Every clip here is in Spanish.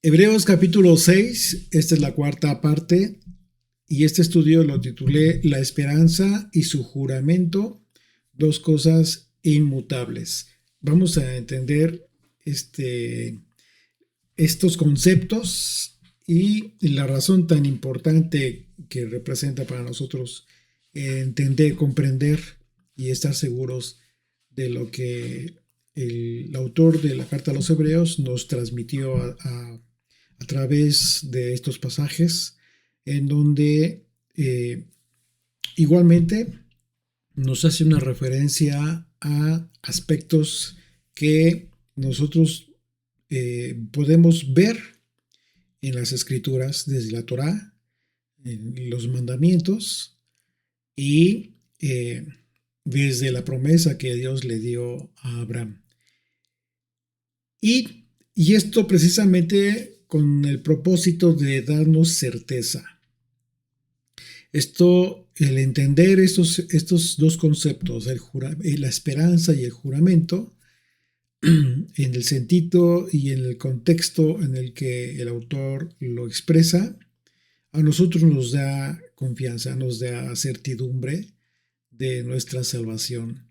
Hebreos capítulo 6, esta es la cuarta parte y este estudio lo titulé La esperanza y su juramento, dos cosas inmutables. Vamos a entender estos conceptos y la razón tan importante que representa para nosotros entender, comprender y estar seguros de lo que el autor de la carta a los Hebreos nos transmitió a través de estos pasajes, en donde igualmente nos hace una referencia a aspectos que nosotros podemos ver en las escrituras, desde la Torá, en los mandamientos y desde la promesa que Dios le dio a Abraham. Y esto precisamente con el propósito de darnos certeza. El entender estos dos conceptos, la esperanza y el juramento, en el sentido y en el contexto en el que el autor lo expresa, a nosotros nos da confianza, nos da certidumbre de nuestra salvación.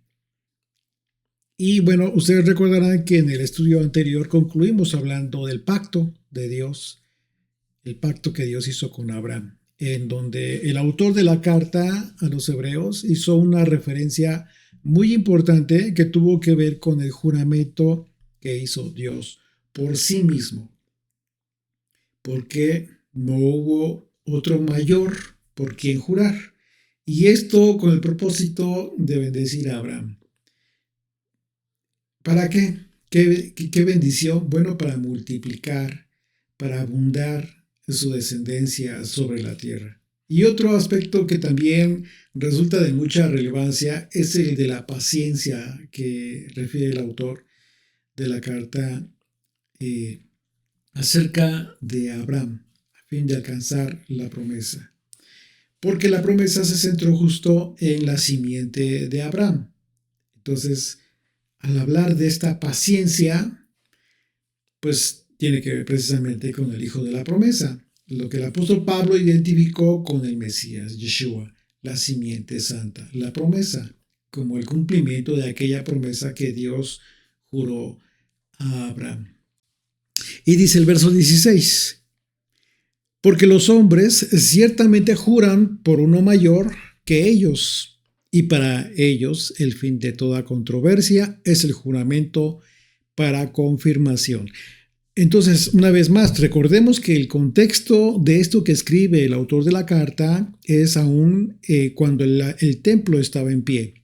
Y bueno, ustedes recordarán que en el estudio anterior concluimos hablando del pacto de Dios, el pacto que Dios hizo con Abraham, en donde el autor de la carta a los Hebreos hizo una referencia muy importante que tuvo que ver con el juramento que hizo Dios por sí mismo, porque no hubo otro mayor por quien jurar, y esto con el propósito de bendecir a Abraham. ¿Para qué? ¿Qué bendición? Bueno, para multiplicar, para abundar su descendencia sobre la tierra. Y otro aspecto que también resulta de mucha relevancia es el de la paciencia que refiere el autor de la carta acerca de Abraham, a fin de alcanzar la promesa. Porque la promesa se centró justo en la simiente de Abraham. Entonces, al hablar de esta paciencia, pues tiene que ver precisamente con el hijo de la promesa, lo que el apóstol Pablo identificó con el Mesías, Yeshua, la simiente santa, la promesa, como el cumplimiento de aquella promesa que Dios juró a Abraham. Y dice el verso 16, porque los hombres ciertamente juran por uno mayor que ellos, y para ellos el fin de toda controversia es el juramento para confirmación. Entonces, una vez más, recordemos que el contexto de esto que escribe el autor de la carta es aún cuando el templo estaba en pie.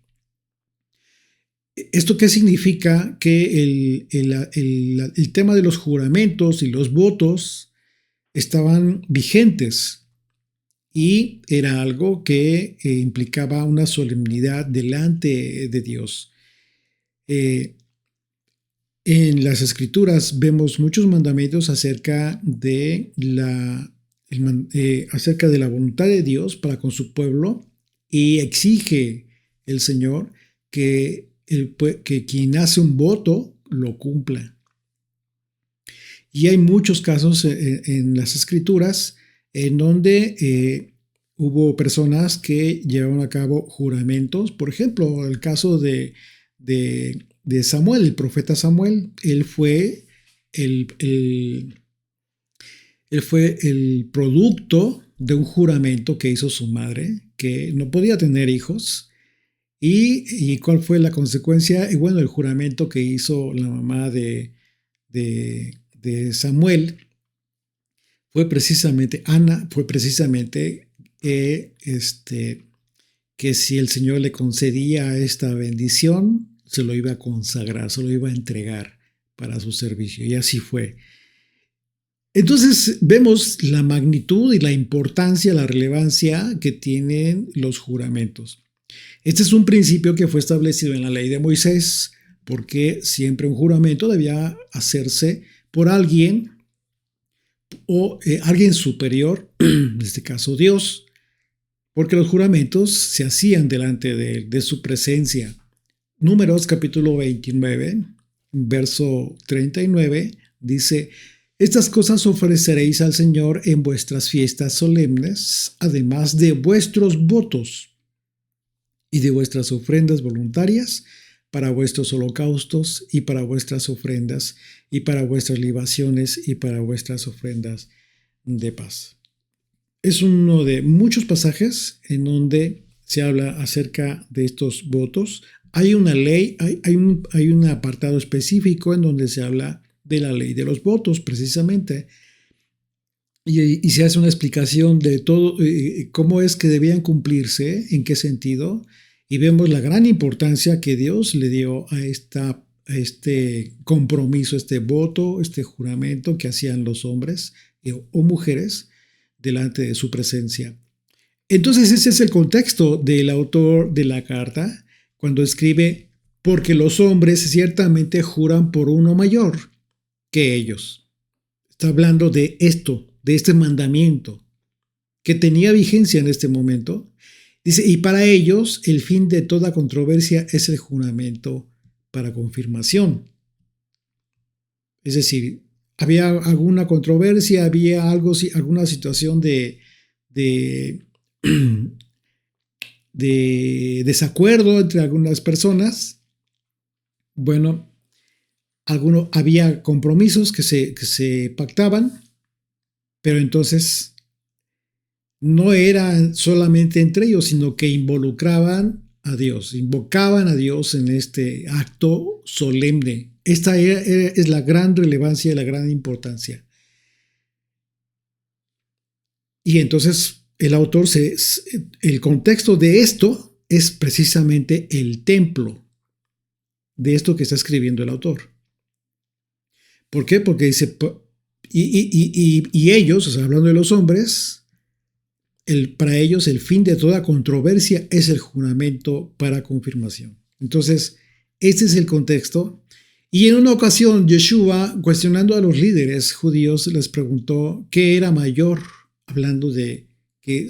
¿Esto qué significa? Que el tema de los juramentos y los votos estaban vigentes. Y era algo que implicaba una solemnidad delante de Dios. En las escrituras vemos muchos mandamientos acerca de la voluntad de Dios para con su pueblo, y exige el Señor que quien hace un voto lo cumpla. Y hay muchos casos en las escrituras en donde hubo personas que llevaron a cabo juramentos. Por ejemplo, el caso de Samuel, el profeta Samuel. Él fue el producto de un juramento que hizo su madre, que no podía tener hijos. ¿Y cuál fue la consecuencia? Y bueno, el juramento que hizo la mamá de Samuel fue precisamente, Ana, fue precisamente que si el Señor le concedía esta bendición, se lo iba a consagrar, se lo iba a entregar para su servicio, y así fue. Entonces vemos la magnitud y la importancia, la relevancia que tienen los juramentos. Este es un principio que fue establecido en la ley de Moisés, porque siempre un juramento debía hacerse por alguien o alguien superior, en este caso Dios, porque los juramentos se hacían delante de su presencia. Números capítulo 29, verso 39, dice: Estas cosas ofreceréis al Señor en vuestras fiestas solemnes, además de vuestros votos y de vuestras ofrendas voluntarias, para vuestros holocaustos y para vuestras ofrendas y para vuestras libaciones y para vuestras ofrendas de paz. Es uno de muchos pasajes en donde se habla acerca de estos votos. Hay una ley, hay un apartado específico en donde se habla de la ley de los votos, precisamente, y se hace una explicación de todo, cómo es que debían cumplirse, en qué sentido, y vemos la gran importancia que Dios le dio a este compromiso, este voto, este juramento que hacían los hombres o mujeres delante de su presencia. Entonces ese es el contexto del autor de la carta cuando escribe, porque los hombres ciertamente juran por uno mayor que ellos. Está hablando de esto, de este mandamiento que tenía vigencia en este momento. Dice, y para ellos el fin de toda controversia es el juramento para confirmación. Es decir, había alguna controversia, había algo, alguna situación de desacuerdo entre algunas personas. Bueno, había compromisos que se pactaban, pero entonces no era solamente entre ellos, sino que involucraban a Dios, invocaban a Dios en este acto solemne. Esta es la gran relevancia y la gran importancia. Y entonces el autor, el contexto de esto es precisamente el templo, de esto que está escribiendo el autor. ¿Por qué? Porque dice, y ellos, o sea, hablando de los hombres, para ellos el fin de toda controversia es el juramento para confirmación. Entonces, este es el contexto. Y en una ocasión, Yeshua, cuestionando a los líderes judíos, les preguntó qué era mayor, hablando de que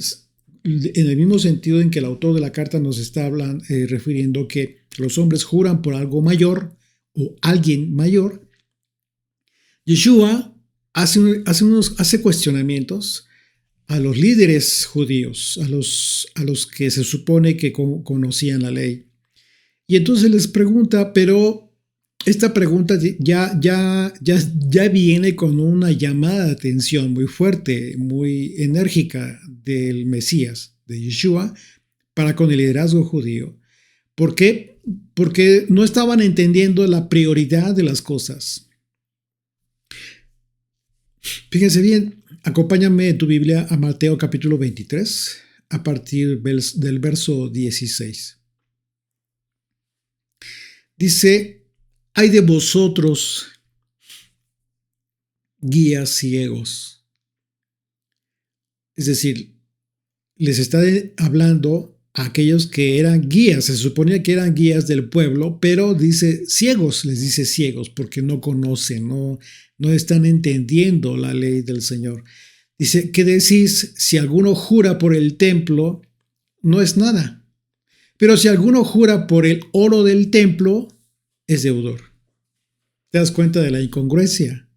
en el mismo sentido en que el autor de la carta nos está refiriendo que los hombres juran por algo mayor o alguien mayor. Yeshua hace cuestionamientos a los líderes judíos, a los que se supone que conocían la ley. Y entonces les pregunta, pero esta pregunta ya viene con una llamada de atención muy fuerte, muy enérgica del Mesías, de Yeshua, para con el liderazgo judío. ¿Por qué? Porque no estaban entendiendo la prioridad de las cosas. Fíjense bien, acompáñame en tu Biblia a Mateo capítulo 23, a partir del verso 16. Dice, hay de vosotros, guías ciegos. Es decir, les está hablando a aquellos que eran guías, se suponía que eran guías del pueblo, pero dice ciegos, les dice ciegos, porque no conocen, no están entendiendo la ley del Señor. Dice, ¿qué decís? Si alguno jura por el templo, no es nada. Pero si alguno jura por el oro del templo, es deudor. ¿Te das cuenta de la incongruencia?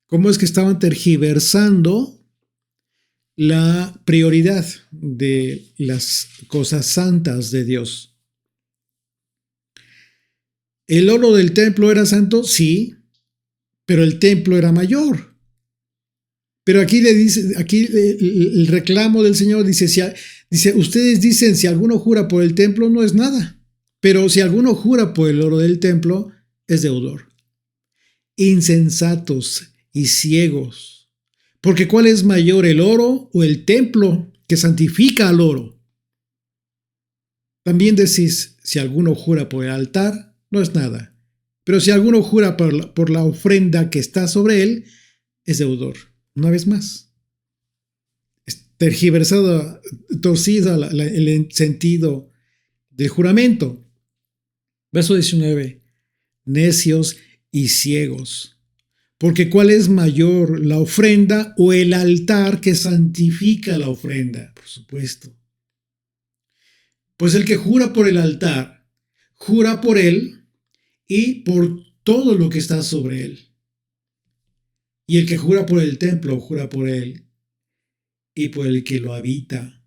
¿Cómo es que estaban tergiversando la prioridad de las cosas santas de Dios? ¿El oro del templo era santo? Sí, pero el templo era mayor. Pero aquí el reclamo del Señor dice, ustedes dicen, si alguno jura por el templo, no es nada. Pero si alguno jura por el oro del templo, es deudor. Insensatos y ciegos. Porque ¿cuál es mayor, el oro o el templo que santifica al oro? También decís, si alguno jura por el altar, no es nada. Pero si alguno jura por la ofrenda que está sobre él, es deudor. Una vez más, tergiversado, torcido el sentido del juramento. Verso 19. Necios y ciegos. Porque ¿cuál es mayor, la ofrenda o el altar que santifica la ofrenda? Por supuesto. Pues el que jura por el altar, jura por él y por todo lo que está sobre él. Y el que jura por el templo, jura por él y por el que lo habita.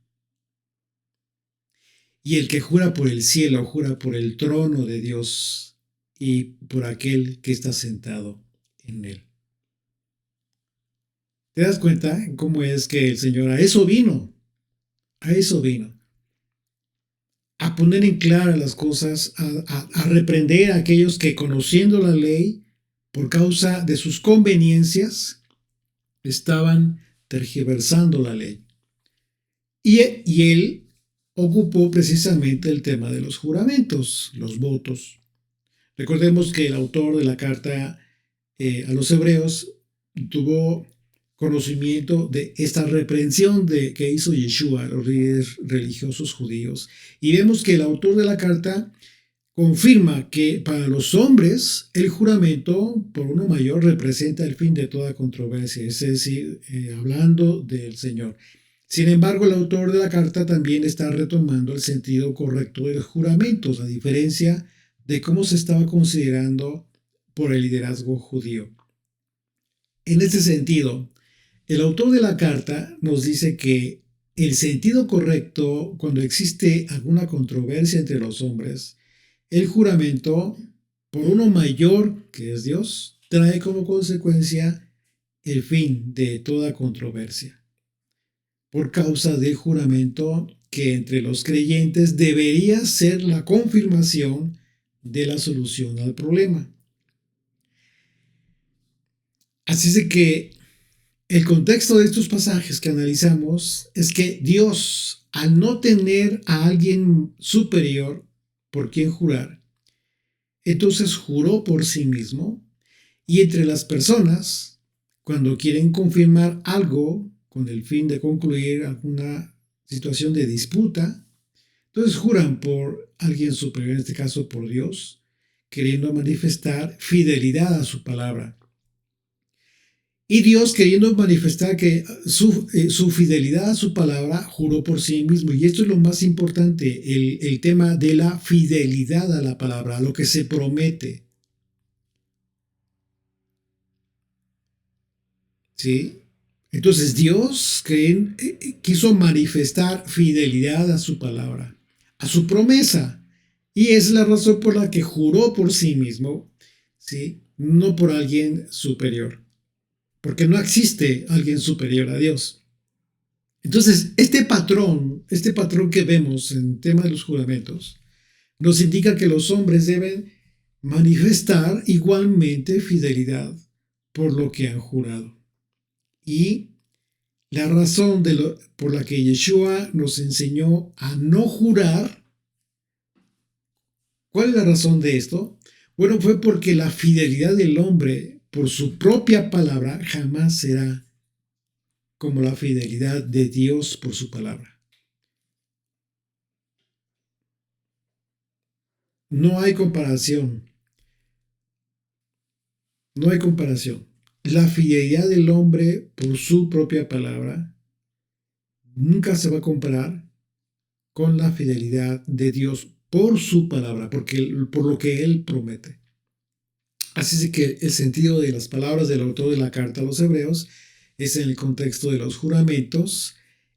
Y el que jura por el cielo, jura por el trono de Dios y por aquel que está sentado en él. ¿Te das cuenta cómo es que el Señor a eso vino? A eso vino. A poner en clara las cosas, a reprender a aquellos que conociendo la ley, por causa de sus conveniencias, estaban tergiversando la ley. Y él ocupó precisamente el tema de los juramentos, los votos. Recordemos que el autor de la carta a los hebreos tuvo conocimiento de esta reprensión que hizo Yeshua a los líderes religiosos judíos. Y vemos que el autor de la carta confirma que para los hombres el juramento por uno mayor representa el fin de toda controversia, es decir, hablando del Señor. Sin embargo, el autor de la carta también está retomando el sentido correcto de los juramentos, a diferencia de cómo se estaba considerando por el liderazgo judío. En este sentido, el autor de la carta nos dice que el sentido correcto cuando existe alguna controversia entre los hombres, el juramento por uno mayor, que es Dios, trae como consecuencia el fin de toda controversia. Por causa del juramento que entre los creyentes debería ser la confirmación de la solución al problema. Así es de que el contexto de estos pasajes que analizamos es que Dios, al no tener a alguien superior por quien jurar, entonces juró por sí mismo, y entre las personas, cuando quieren confirmar algo con el fin de concluir alguna situación de disputa, entonces juran por alguien superior, en este caso por Dios, queriendo manifestar fidelidad a su palabra. Y Dios, queriendo manifestar que su fidelidad a su palabra, juró por sí mismo. Y esto es lo más importante, el tema de la fidelidad a la palabra, a lo que se promete. ¿Sí? Entonces Dios quiso manifestar fidelidad a su palabra, a su promesa. Y es la razón por la que juró por sí mismo, ¿sí? No por alguien superior. Porque no existe alguien superior a Dios. Entonces, este patrón que vemos en tema de los juramentos, nos indica que los hombres deben manifestar igualmente fidelidad por lo que han jurado. Y la razón por la que Yeshua nos enseñó a no jurar, ¿cuál es la razón de esto? Bueno, fue porque la fidelidad del hombre por su propia palabra jamás será como la fidelidad de Dios por su palabra. No hay comparación. No hay comparación. La fidelidad del hombre por su propia palabra nunca se va a comparar con la fidelidad de Dios por su palabra, por lo que Él promete. Así es que el sentido de las palabras del autor de la carta a los hebreos es en el contexto de los juramentos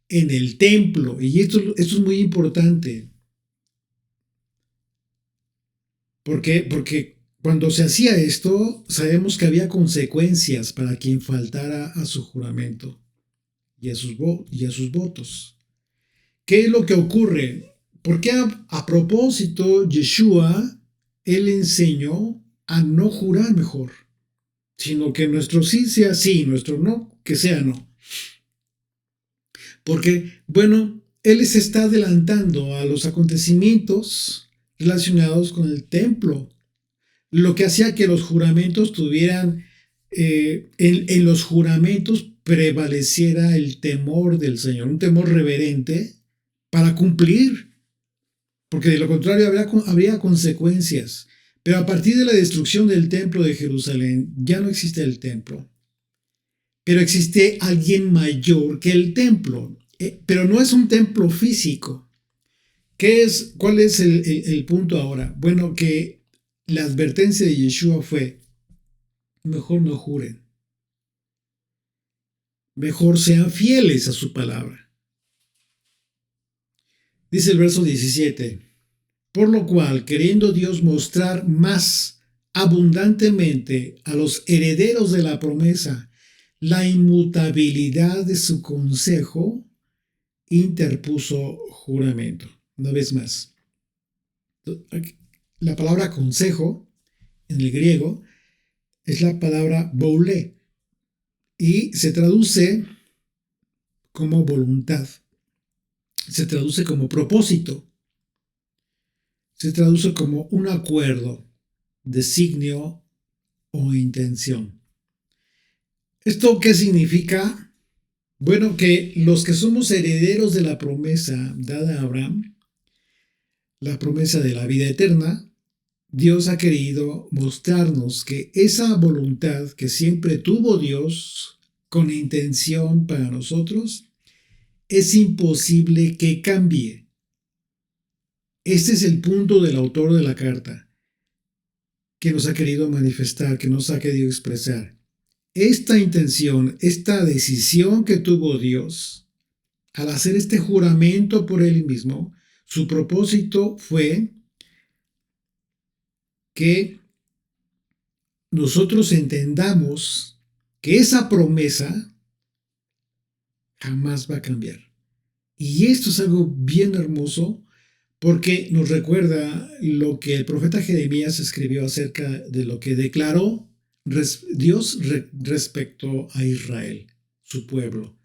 en el templo. Y esto es muy importante. ¿Por qué? Porque cuando se hacía esto, sabemos que había consecuencias para quien faltara a su juramento y a sus votos. ¿Qué es lo que ocurre? Porque a propósito, Yeshua, él enseñó a no jurar mejor, sino que nuestro sí sea sí, nuestro no, que sea no. Porque, bueno, él se está adelantando a los acontecimientos relacionados con el templo, lo que hacía que los juramentos tuvieran, en los juramentos prevaleciera el temor del Señor, un temor reverente para cumplir, porque de lo contrario habría consecuencias. Pero a partir de la destrucción del templo de Jerusalén, ya no existe el templo, pero existe alguien mayor que el templo, pero no es un templo físico. ¿Cuál es el punto ahora? Bueno, que la advertencia de Yeshua fue, mejor no juren. mejor sean fieles a su palabra. Dice el verso 17, por lo cual, queriendo Dios mostrar más abundantemente a los herederos de la promesa la inmutabilidad de su consejo, interpuso juramento. Una vez más, la palabra consejo en el griego es la palabra boulé y se traduce como voluntad, se traduce como propósito, se traduce como un acuerdo, designio o intención. ¿Esto qué significa? Bueno, que los que somos herederos de la promesa dada a Abraham, la promesa de la vida eterna, Dios ha querido mostrarnos que esa voluntad que siempre tuvo Dios con intención para nosotros, es imposible que cambie. Este es el punto del autor de la carta, que nos ha querido manifestar, que nos ha querido expresar. Esta intención, esta decisión que tuvo Dios al hacer este juramento por Él mismo, su propósito fue que nosotros entendamos que esa promesa jamás va a cambiar. Y esto es algo bien hermoso porque nos recuerda lo que el profeta Jeremías escribió acerca de lo que declaró Dios respecto a Israel, su pueblo,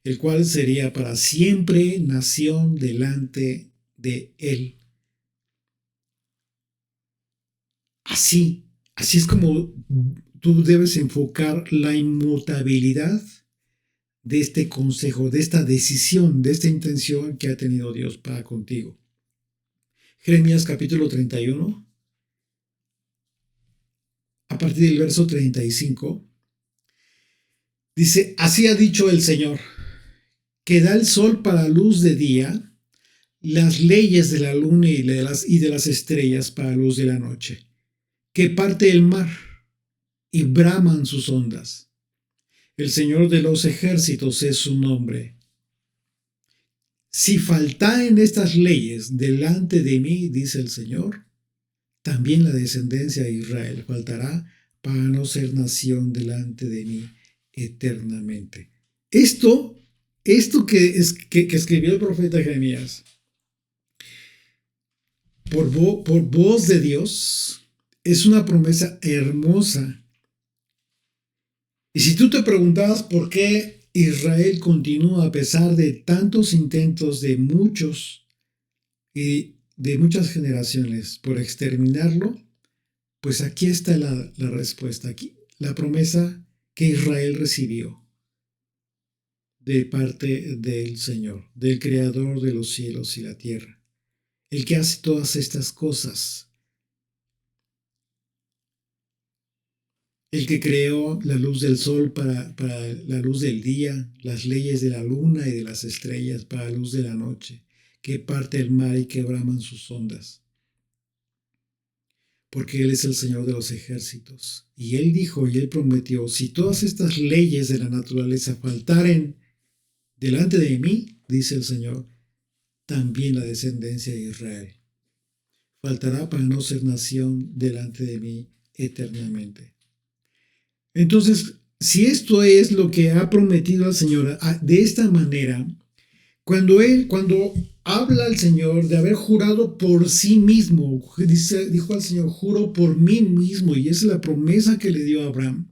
el cual sería para siempre nación delante de él. Así es como tú debes enfocar la inmutabilidad de este consejo, de esta decisión, de esta intención que ha tenido Dios para contigo. Jeremías capítulo 31, a partir del verso 35, dice, así ha dicho el Señor, que da el sol para luz de día, las leyes de la luna y de las estrellas para luz de la noche, que parte el mar y braman sus ondas. El Señor de los ejércitos es su nombre. Si faltaren estas leyes delante de mí, dice el Señor, también la descendencia de Israel faltará para no ser nación delante de mí eternamente. Esto que escribió el profeta Jeremías por voz de Dios es una promesa hermosa. Y si tú te preguntabas por qué Israel continúa a pesar de tantos intentos de muchos y de muchas generaciones por exterminarlo, pues aquí está la respuesta, aquí la promesa que Israel recibió de parte del Señor, del Creador de los cielos y la tierra, el que hace todas estas cosas, el que creó la luz del sol para la luz del día, las leyes de la luna y de las estrellas para la luz de la noche, que parte el mar y que braman sus ondas. Porque Él es el Señor de los ejércitos. Y Él dijo y Él prometió, si todas estas leyes de la naturaleza faltaren delante de mí, dice el Señor, también la descendencia de Israel faltará para no ser nación delante de mí eternamente. Entonces, si esto es lo que ha prometido el Señor de esta manera, cuando habla al Señor de haber jurado por sí mismo, dijo al Señor, juro por mí mismo, y esa es la promesa que le dio a Abraham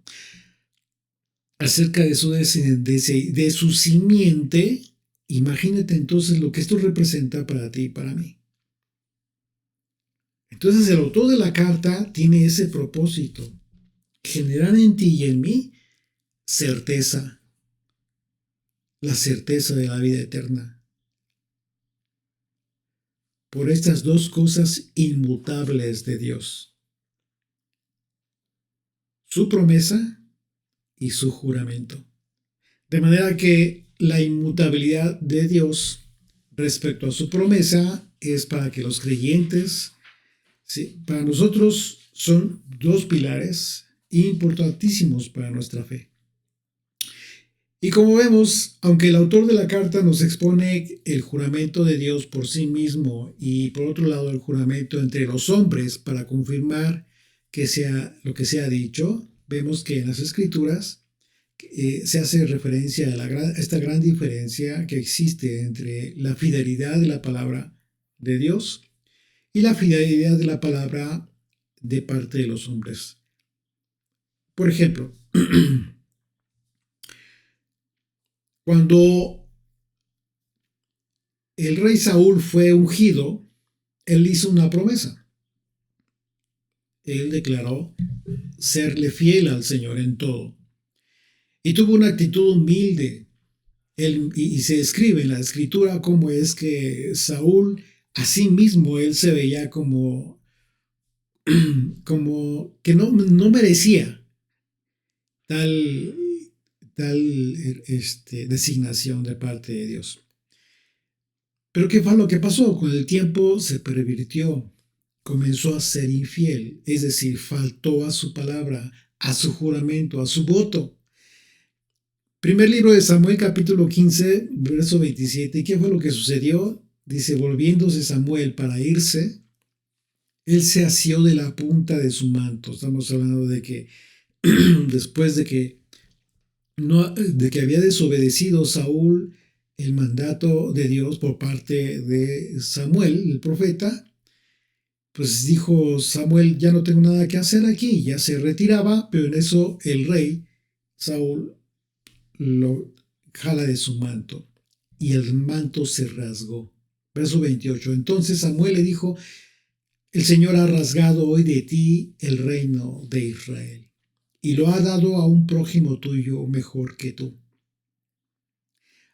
acerca de su descendencia y de su simiente. Imagínate entonces lo que esto representa para ti y para mí. Entonces el autor de la carta tiene ese propósito, generar en ti y en mí certeza, la certeza de la vida eterna. Por estas dos cosas inmutables de Dios, su promesa y su juramento. De manera que la inmutabilidad de Dios respecto a su promesa es para que los creyentes, ¿sí? Para nosotros son dos pilares importantísimos para nuestra fe. Y como vemos, aunque el autor de la carta nos expone el juramento de Dios por sí mismo y por otro lado el juramento entre los hombres para confirmar que sea lo que se ha dicho, vemos que en las escrituras se hace referencia a esta gran diferencia que existe entre la fidelidad de la palabra de Dios y la fidelidad de la palabra de parte de los hombres. Por ejemplo, cuando el rey Saúl fue ungido, él hizo una promesa. Él declaró serle fiel al Señor en todo. Y tuvo una actitud humilde. Y se escribe en la escritura cómo es que Saúl, a sí mismo, él se veía como que no merecía tal, tal designación de parte de Dios. Pero ¿qué fue lo que pasó? Con el tiempo se pervirtió, comenzó a ser infiel, es decir, faltó a su palabra, a su juramento, a su voto. Primer libro de Samuel, capítulo 15, verso 27. ¿Y qué fue lo que sucedió? Dice, volviéndose Samuel para irse, él se asió de la punta de su manto. Estamos hablando de que después de que había desobedecido Saúl el mandato de Dios por parte de Samuel, el profeta, pues dijo Samuel, ya no tengo nada que hacer aquí, ya se retiraba, pero en eso el rey Saúl lo jala de su manto y el manto se rasgó. Verso 28. Entonces Samuel le dijo, el Señor ha rasgado hoy de ti el reino de Israel y lo ha dado a un prójimo tuyo mejor que tú.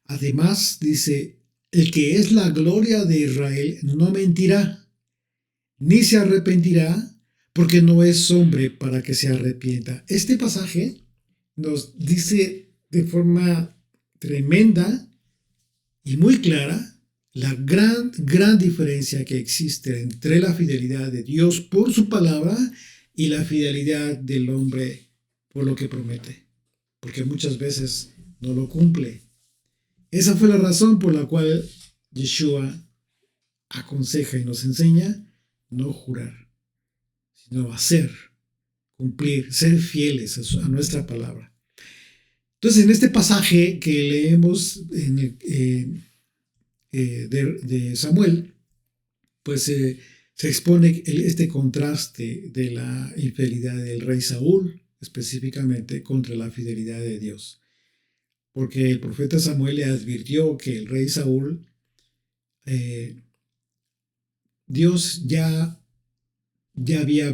Además, dice, el que es la gloria de Israel no mentirá, ni se arrepentirá, porque no es hombre para que se arrepienta. Este pasaje nos dice de forma tremenda y muy clara la gran diferencia que existe entre la fidelidad de Dios por su palabra y la fidelidad del hombre por lo que promete, porque muchas veces no lo cumple. Esa fue la razón por la cual Yeshua aconseja y nos enseña no jurar, sino hacer, cumplir, ser fieles a nuestra palabra. Entonces, en este pasaje que leemos de Samuel, pues se expone este contraste de la infidelidad del rey Saúl, específicamente contra la fidelidad de Dios. Porque el profeta Samuel le advirtió que el rey Saúl, Dios ya había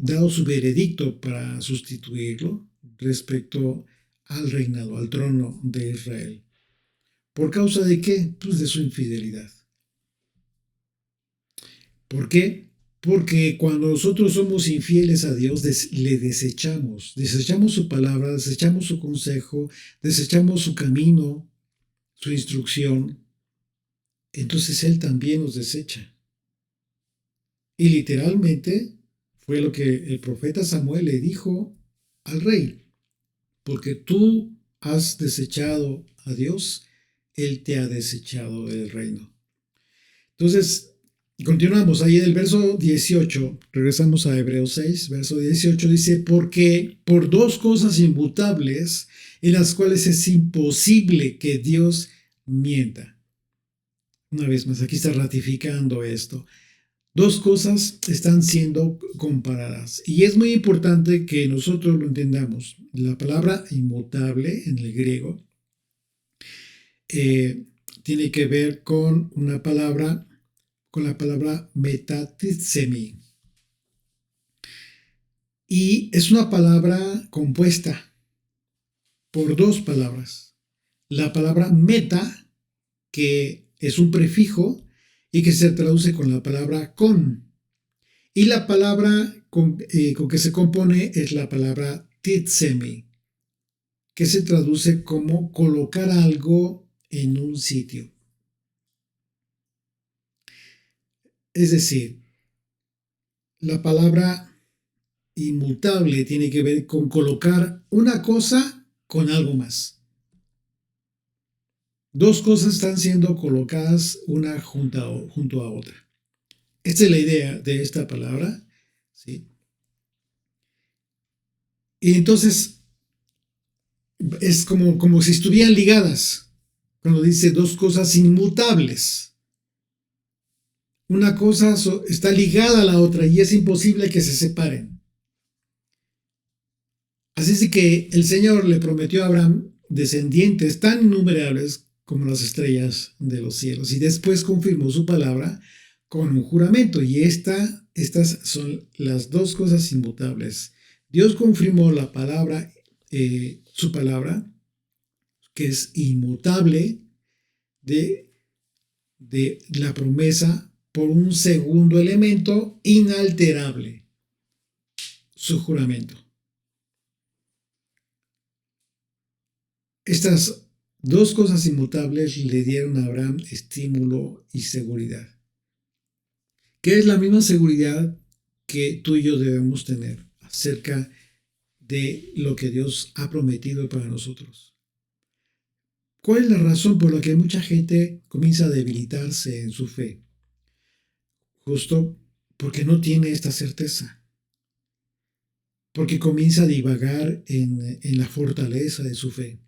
dado su veredicto para sustituirlo respecto al reinado, al trono de Israel. ¿Por causa de qué? Pues de su infidelidad. ¿Por qué? Porque cuando nosotros somos infieles a Dios, le desechamos su palabra, desechamos su consejo, desechamos su camino, su instrucción, entonces Él también nos desecha. Y literalmente fue lo que el profeta Samuel le dijo al rey, porque tú has desechado a Dios, Él te ha desechado del reino. Entonces, continuamos ahí en el verso 18, regresamos a Hebreos 6, verso 18, dice, porque por dos cosas inmutables en las cuales es imposible que Dios mienta. Una vez más, aquí está ratificando esto. Dos cosas están siendo comparadas y es muy importante que nosotros lo entendamos. La palabra inmutable en el griego tiene que ver con la palabra metatitsemi. Y es una palabra compuesta por dos palabras. La palabra meta, que es un prefijo y que se traduce con la palabra con. Y la palabra con que se compone es la palabra titsemi, que se traduce como colocar algo en un sitio. Es decir, la palabra inmutable tiene que ver con colocar una cosa con algo más. Dos cosas están siendo colocadas una junto a otra. Esta es la idea de esta palabra, ¿sí? Y entonces es como si estuvieran ligadas. Cuando dice dos cosas inmutables. Una cosa está ligada a la otra y es imposible que se separen. Así es que el Señor le prometió a Abraham descendientes tan innumerables como las estrellas de los cielos. Y después confirmó su palabra con un juramento. Y estas son las dos cosas inmutables. Dios confirmó la palabra, su palabra, que es inmutable, de la promesa por un segundo elemento inalterable, su juramento. Estas dos cosas inmutables le dieron a Abraham estímulo y seguridad, que es la misma seguridad que tú y yo debemos tener acerca de lo que Dios ha prometido para nosotros. ¿Cuál es la razón por la que mucha gente comienza a debilitarse en su fe? Justo porque no tiene esta certeza, porque comienza a divagar en la fortaleza de su fe.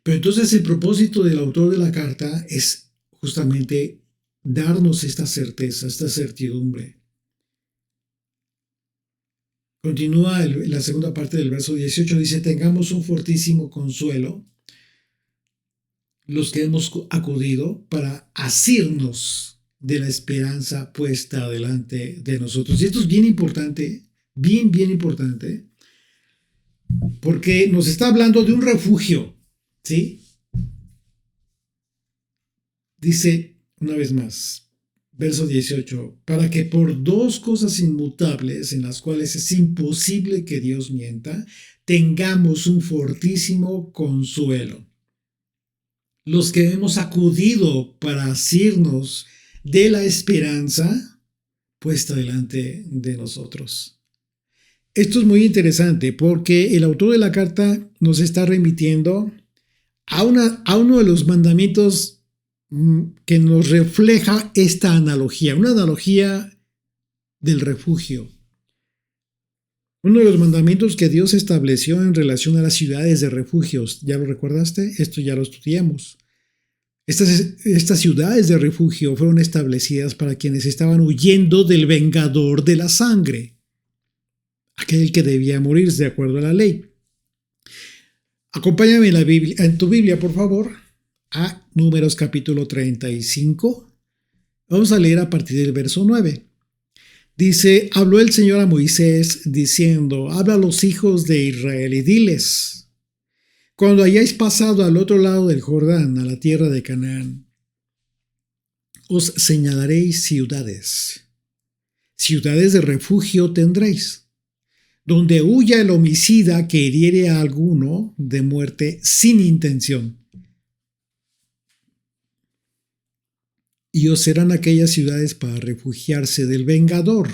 Pero entonces el propósito del autor de la carta es justamente darnos esta certeza, esta certidumbre. Continúa la segunda parte del verso 18, dice, tengamos un fortísimo consuelo los que hemos acudido para asirnos de la esperanza puesta delante de nosotros. Y esto es bien importante, bien importante, porque nos está hablando de un refugio, ¿sí? Dice una vez más, verso 18, para que por dos cosas inmutables en las cuales es imposible que Dios mienta, tengamos un fortísimo consuelo. Los que hemos acudido para asirnos de la esperanza puesta delante de nosotros. Esto es muy interesante porque el autor de la carta nos está remitiendo a uno de los mandamientos que nos refleja esta analogía, una analogía del refugio. Uno de los mandamientos que Dios estableció en relación a las ciudades de refugios, ¿ya lo recordaste? Esto ya lo estudiamos. Estas ciudades de refugio fueron establecidas para quienes estaban huyendo del vengador de la sangre, aquel que debía morir de acuerdo a la ley. Acompáñame en tu Biblia, por favor, a Números capítulo 35. Vamos a leer a partir del verso 9. Dice, habló el Señor a Moisés diciendo, habla a los hijos de Israel y diles, cuando hayáis pasado al otro lado del Jordán, a la tierra de Canaán, os señalaréis ciudades. Ciudades de refugio tendréis, donde huya el homicida que hiriere a alguno de muerte sin intención. Y os serán aquellas ciudades para refugiarse del vengador,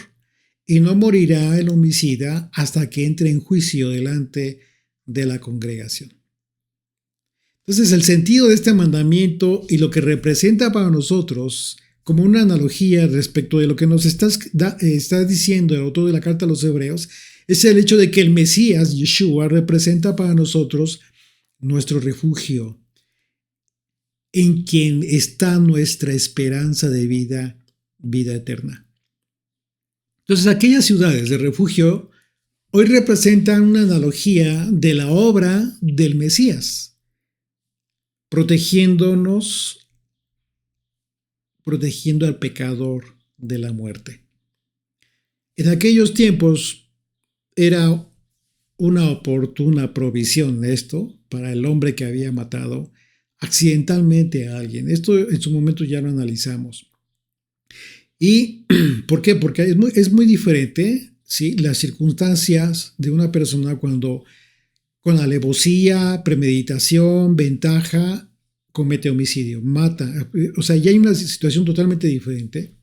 y no morirá el homicida hasta que entre en juicio delante de la congregación. Entonces, el sentido de este mandamiento y lo que representa para nosotros como una analogía respecto de lo que nos está diciendo el autor de la carta a los hebreos es el hecho de que el Mesías, Yeshua, representa para nosotros nuestro refugio, en quien está nuestra esperanza de vida eterna. Entonces, aquellas ciudades de refugio hoy representan una analogía de la obra del Mesías, protegiendo al pecador de la muerte. En aquellos tiempos era una oportuna provisión esto para el hombre que había matado accidentalmente a alguien. Esto en su momento ya lo analizamos. ¿Y por qué? Porque es muy diferente, ¿sí?, las circunstancias de una persona cuando con alevosía, premeditación, ventaja, comete homicidio, mata. O sea, ya hay una situación totalmente diferente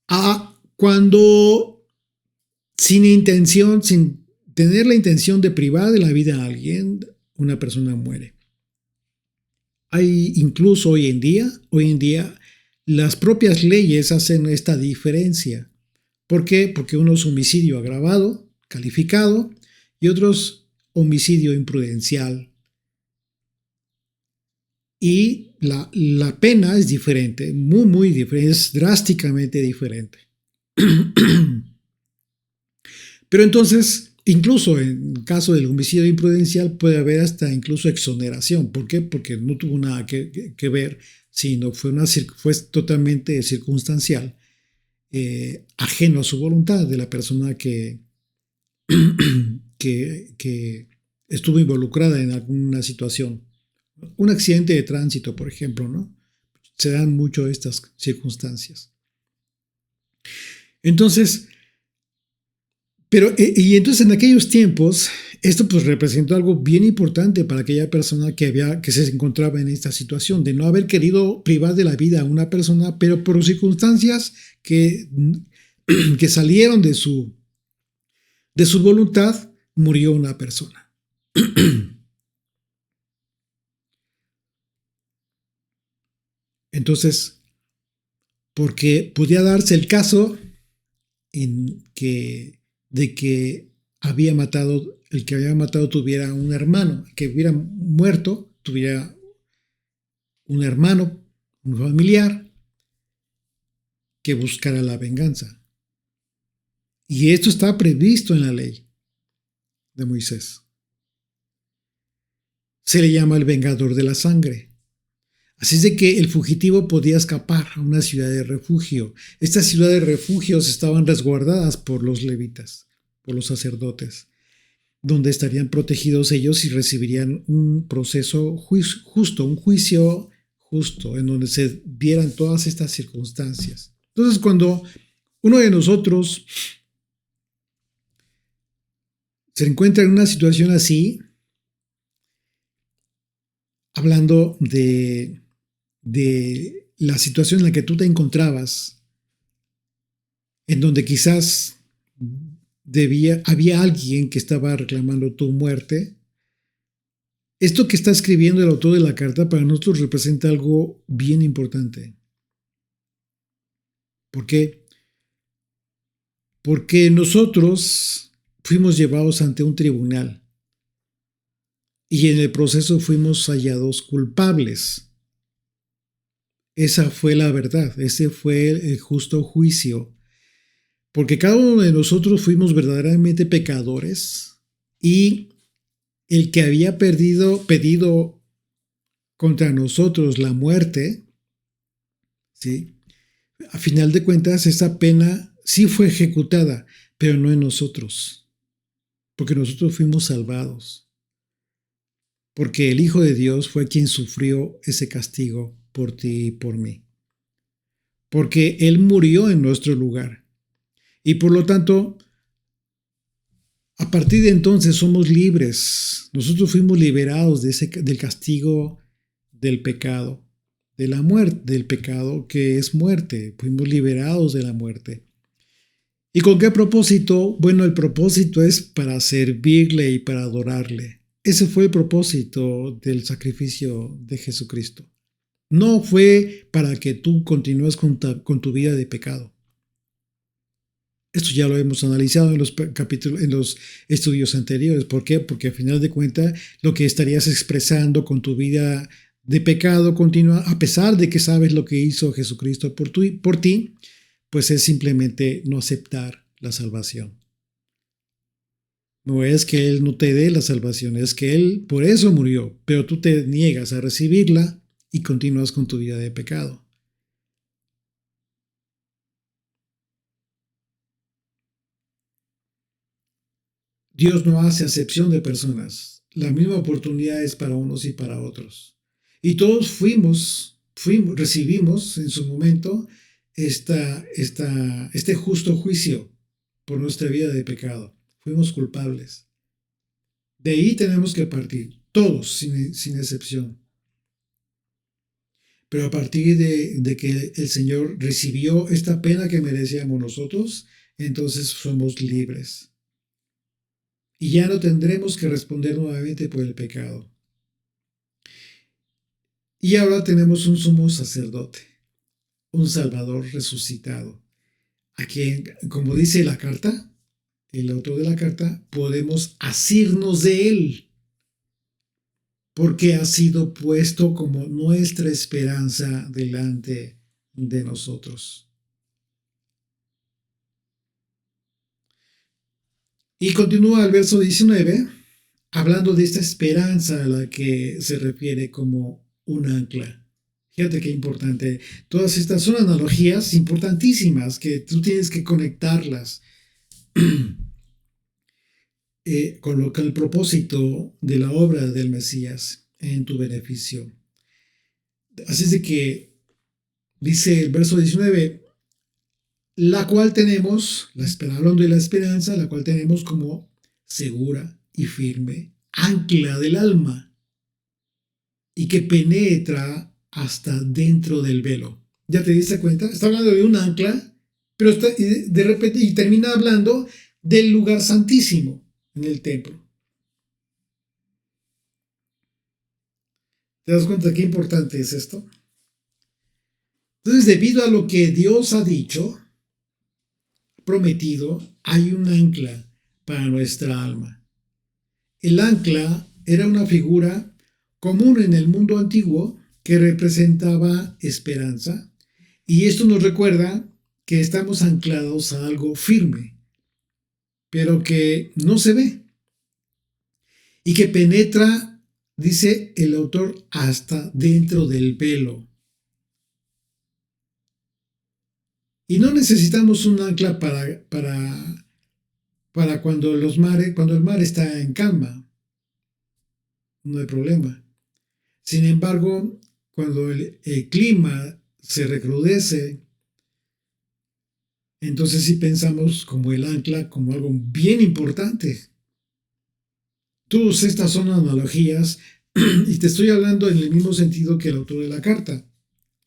a cuando sin intención, sin tener la intención de privar de la vida a alguien, una persona muere. Hay incluso hoy en día, las propias leyes hacen esta diferencia. ¿Por qué? Porque uno es homicidio agravado, calificado, y otros homicidio imprudencial. Y la pena es diferente, muy diferente, es drásticamente diferente. Pero entonces, incluso en caso del homicidio imprudencial puede haber hasta incluso exoneración. ¿Por qué? Porque no tuvo nada que ver, sino fue totalmente circunstancial, ajeno a su voluntad de la persona que estuvo involucrada en alguna situación. Un accidente de tránsito, por ejemplo, ¿no? Se dan mucho estas circunstancias. Entonces, y entonces en aquellos tiempos, esto pues representó algo bien importante para aquella persona que se encontraba en esta situación, de no haber querido privar de la vida a una persona, pero por circunstancias que salieron de su voluntad, murió una persona. Entonces, porque podía darse el caso de que el que había matado tuviera un hermano, que hubiera muerto, tuviera un hermano, un familiar, que buscara la venganza. Y esto está previsto en la ley de Moisés. Se le llama el vengador de la sangre. Así es de que el fugitivo podía escapar a una ciudad de refugio. Estas ciudades de refugios estaban resguardadas por los levitas, por los sacerdotes, donde estarían protegidos ellos y recibirían un proceso justo, un juicio justo, en donde se vieran todas estas circunstancias. Entonces, cuando uno de nosotros se encuentra en una situación así, hablando de la situación en la que tú te encontrabas, en donde quizás había alguien que estaba reclamando tu muerte, esto que está escribiendo el autor de la carta para nosotros representa algo bien importante. ¿Por qué? Porque nosotros fuimos llevados ante un tribunal y en el proceso fuimos hallados culpables. Esa fue la verdad, ese fue el justo juicio. Porque cada uno de nosotros fuimos verdaderamente pecadores y el que había pedido contra nosotros la muerte, ¿sí? A final de cuentas, esa pena sí fue ejecutada, pero no en nosotros, porque nosotros fuimos salvados, porque el Hijo de Dios fue quien sufrió ese castigo por ti y por mí, porque Él murió en nuestro lugar y por lo tanto, a partir de entonces somos libres. Nosotros fuimos liberados del castigo del pecado, de la muerte, del pecado que es muerte. Fuimos liberados de la muerte. ¿Y con qué propósito? Bueno, el propósito es para servirle y para adorarle. Ese fue el propósito del sacrificio de Jesucristo. No fue para que tú continúes con tu vida de pecado. Esto ya lo hemos analizado en los capítulos, en los estudios anteriores. ¿Por qué? Porque al final de cuentas lo que estarías expresando con tu vida de pecado continua, a pesar de que sabes lo que hizo Jesucristo por ti, pues es simplemente no aceptar la salvación. No es que Él no te dé la salvación, es que Él por eso murió, pero tú te niegas a recibirla y continúas con tu vida de pecado. Dios no hace acepción de personas. La misma oportunidad es para unos y para otros. Y todos recibimos en su momento este justo juicio por nuestra vida de pecado. Fuimos culpables. De ahí tenemos que partir, todos, sin excepción. Pero a partir de que el Señor recibió esta pena que merecíamos nosotros, entonces somos libres. Y ya no tendremos que responder nuevamente por el pecado. Y ahora tenemos un sumo sacerdote, un Salvador resucitado, a quien, como dice la carta, el autor de la carta, podemos asirnos de él, porque ha sido puesto como nuestra esperanza delante de nosotros. Y continúa el verso 19, hablando de esta esperanza a la que se refiere como un ancla. Fíjate qué importante. Todas estas son analogías importantísimas que tú tienes que conectarlas con el propósito de la obra del Mesías en tu beneficio. Así es de que dice el verso 19, la cual tenemos, hablando de la esperanza, la cual tenemos como segura y firme ancla del alma y que penetra hasta dentro del velo. ¿Ya te diste cuenta? Está hablando de un ancla, pero de repente y termina hablando del lugar santísimo en el templo. ¿Te das cuenta qué importante es esto? Entonces, debido a lo que Dios ha dicho, prometido, hay un ancla para nuestra alma. El ancla era una figura común en el mundo antiguo que representaba esperanza, y esto nos recuerda que estamos anclados a algo firme, pero que no se ve, y que penetra, dice el autor, hasta dentro del velo. Y no necesitamos un ancla para cuando el mar está en calma. No hay problema. Sin embargo, cuando el clima se recrudece, entonces sí pensamos como el ancla como algo bien importante. Todas estas son analogías y te estoy hablando en el mismo sentido que el autor de la carta,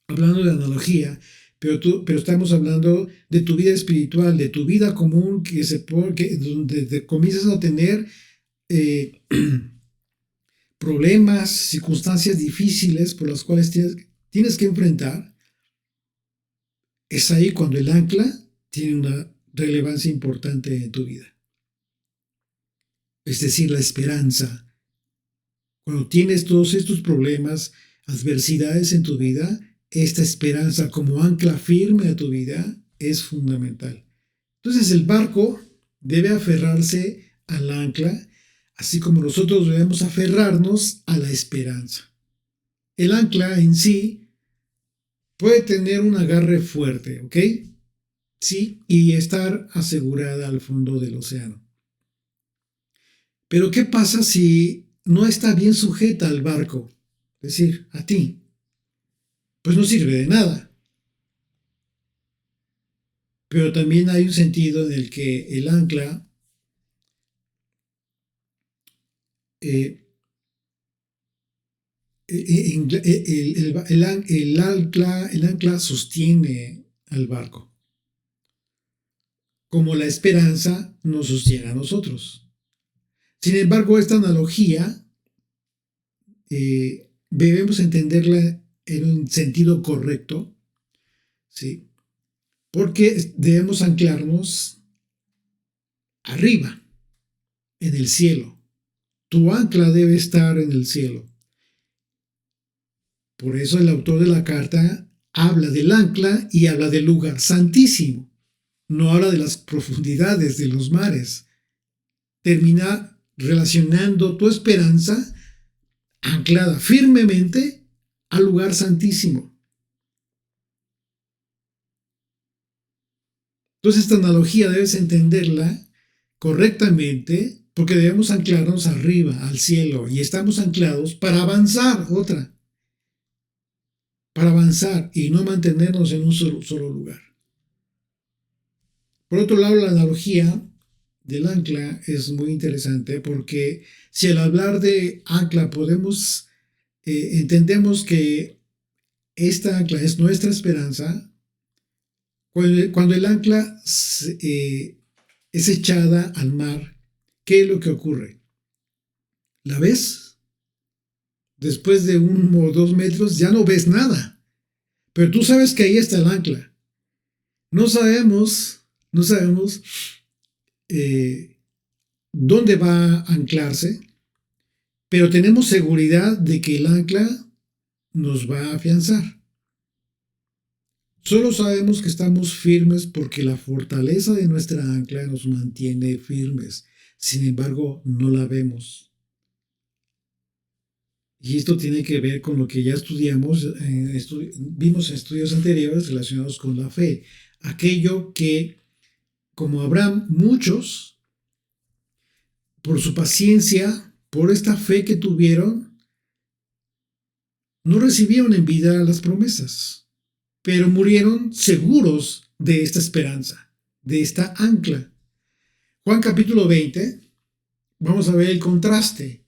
hablando de analogía, pero estamos hablando de tu vida espiritual, de tu vida común donde te comienzas a tener problemas, circunstancias difíciles por las cuales tienes que enfrentar. Es ahí cuando el ancla tiene una relevancia importante en tu vida. Es decir, la esperanza. Cuando tienes todos estos problemas, adversidades en tu vida, esta esperanza como ancla firme a tu vida es fundamental. Entonces el barco debe aferrarse al ancla, así como nosotros debemos aferrarnos a la esperanza. El ancla en sí puede tener un agarre fuerte, ¿ok? Sí, y estar asegurada al fondo del océano. Pero ¿qué pasa si no está bien sujeta al barco? Es decir, a ti. Pues no sirve de nada. Pero también hay un sentido en el que el ancla el ancla sostiene al barco, como la esperanza nos sostiene a nosotros. Sin embargo, esta analogía debemos entenderla en un sentido correcto, ¿sí? Porque debemos anclarnos arriba, en el cielo. Tu ancla debe estar en el cielo. Por eso el autor de la carta habla del ancla y habla del lugar santísimo. No habla de las profundidades de los mares. Termina relacionando tu esperanza anclada firmemente al lugar santísimo. Entonces esta analogía debes entenderla correctamente porque debemos anclarnos arriba, al cielo, y estamos anclados para avanzar, para avanzar y no mantenernos en un solo lugar. Por otro lado, la analogía del ancla es muy interesante porque si al hablar de ancla entendemos que esta ancla es nuestra esperanza, cuando el ancla es echada al mar, ¿qué es lo que ocurre? ¿La ves? Después de 1 o 2 metros ya no ves nada. Pero tú sabes que ahí está el ancla. No sabemos dónde va a anclarse, pero tenemos seguridad de que el ancla nos va a afianzar. Solo sabemos que estamos firmes porque la fortaleza de nuestra ancla nos mantiene firmes. Sin embargo, no la vemos. Y esto tiene que ver con lo que ya estudiamos, vimos en estudios anteriores relacionados con la fe. Aquello que, como Abraham, muchos, por su paciencia, por esta fe que tuvieron, no recibieron en vida las promesas, pero murieron seguros de esta esperanza, de esta ancla. Juan capítulo 20, vamos a ver el contraste.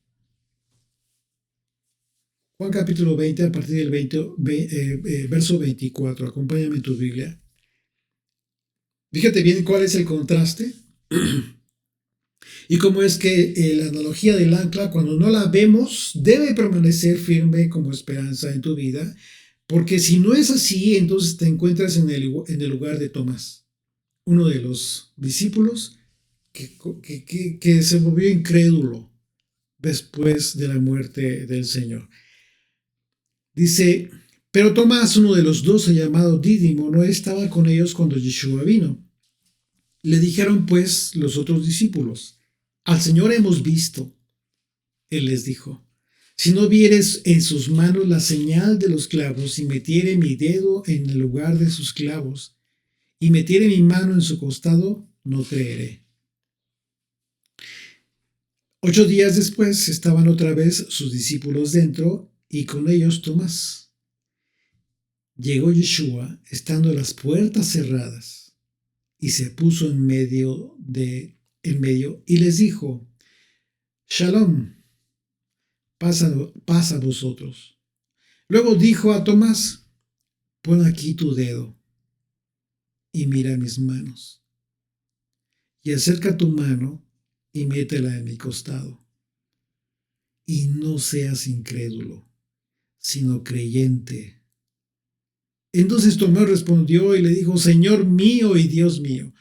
Juan capítulo 20, a partir del verso 24. Acompáñame en tu Biblia. Fíjate bien cuál es el contraste. Y cómo es que la analogía del ancla, cuando no la vemos, debe permanecer firme como esperanza en tu vida. Porque si no es así, entonces te encuentras en el lugar de Tomás, uno de los discípulos que se volvió incrédulo después de la muerte del Señor. Dice, pero Tomás, uno de los 12, llamado Dídimo, no estaba con ellos cuando Yeshua vino. Le dijeron pues los otros discípulos, al Señor hemos visto. Él les dijo, si no vieres en sus manos la señal de los clavos y metiere mi dedo en el lugar de sus clavos y metiere mi mano en su costado, no creeré. 8 días después estaban otra vez sus discípulos dentro y con ellos Tomás. Llegó Yeshua estando las puertas cerradas y se puso en medio y les dijo, Shalom, paz a vosotros. Luego dijo a Tomás, pon aquí tu dedo y mira mis manos y acerca tu mano y métela en mi costado y no seas incrédulo, sino creyente. Entonces Tomás respondió y le dijo, Señor mío y Dios mío.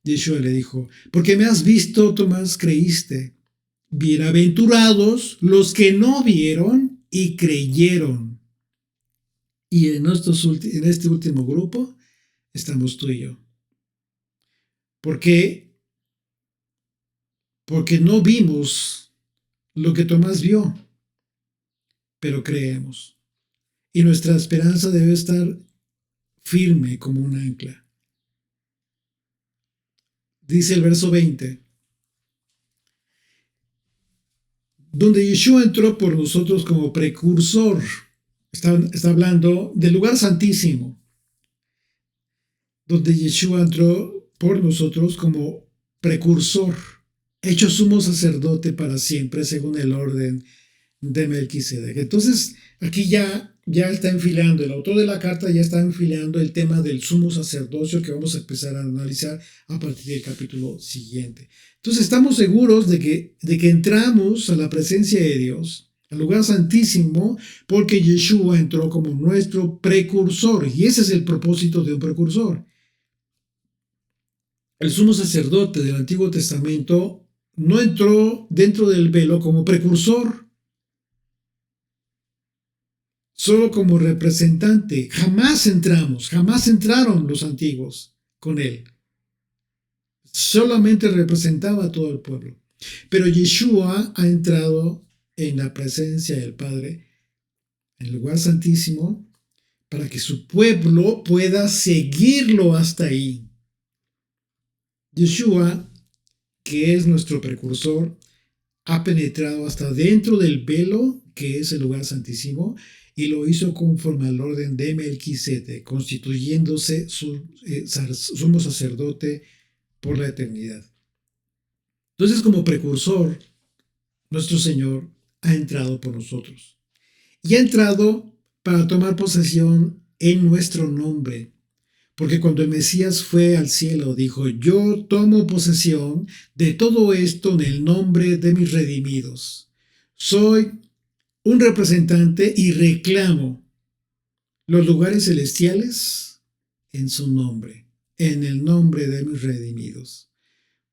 Yeshua le dijo, porque me has visto, Tomás, creíste. Bienaventurados los que no vieron y creyeron. Y en este último grupo estamos tú y yo. ¿Por qué? Porque no vimos lo que Tomás vio, pero creemos. Y nuestra esperanza debe estar firme como un ancla. Dice el verso 20, donde Yeshua entró por nosotros como precursor. Está hablando del lugar santísimo, donde Yeshua entró por nosotros como precursor, hecho sumo sacerdote para siempre según el orden de Melquisedec. Entonces, aquí ya está enfilando, el autor de la carta ya está enfilando el tema del sumo sacerdocio que vamos a empezar a analizar a partir del capítulo siguiente. Entonces, estamos seguros de que entramos a la presencia de Dios, al lugar santísimo, porque Yeshua entró como nuestro precursor, y ese es el propósito de un precursor. El sumo sacerdote del Antiguo Testamento no entró dentro del velo como precursor, solo como representante. Jamás entraron los antiguos con él. Solamente representaba a todo el pueblo. Pero Yeshua ha entrado en la presencia del Padre, en el lugar santísimo, para que su pueblo pueda seguirlo hasta ahí. Yeshua, que es nuestro precursor, ha penetrado hasta dentro del velo, que es el lugar santísimo, y lo hizo conforme al orden de Melquisedec, constituyéndose sumo sacerdote por la eternidad. Entonces, como precursor, nuestro Señor ha entrado por nosotros. Y ha entrado para tomar posesión en nuestro nombre. Porque cuando el Mesías fue al cielo, dijo, yo tomo posesión de todo esto en el nombre de mis redimidos. Soy un representante y reclamo los lugares celestiales en su nombre, en el nombre de mis redimidos.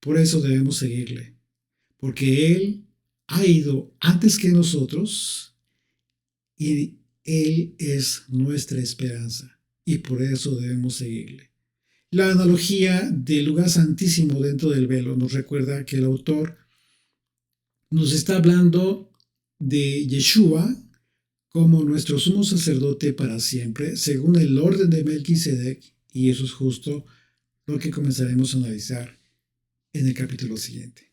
Por eso debemos seguirle, porque Él ha ido antes que nosotros y Él es nuestra esperanza y por eso debemos seguirle. La analogía del lugar santísimo dentro del velo nos recuerda que el autor nos está hablando de Yeshua como nuestro sumo sacerdote para siempre, según el orden de Melquisedec, y eso es justo lo que comenzaremos a analizar en el capítulo siguiente.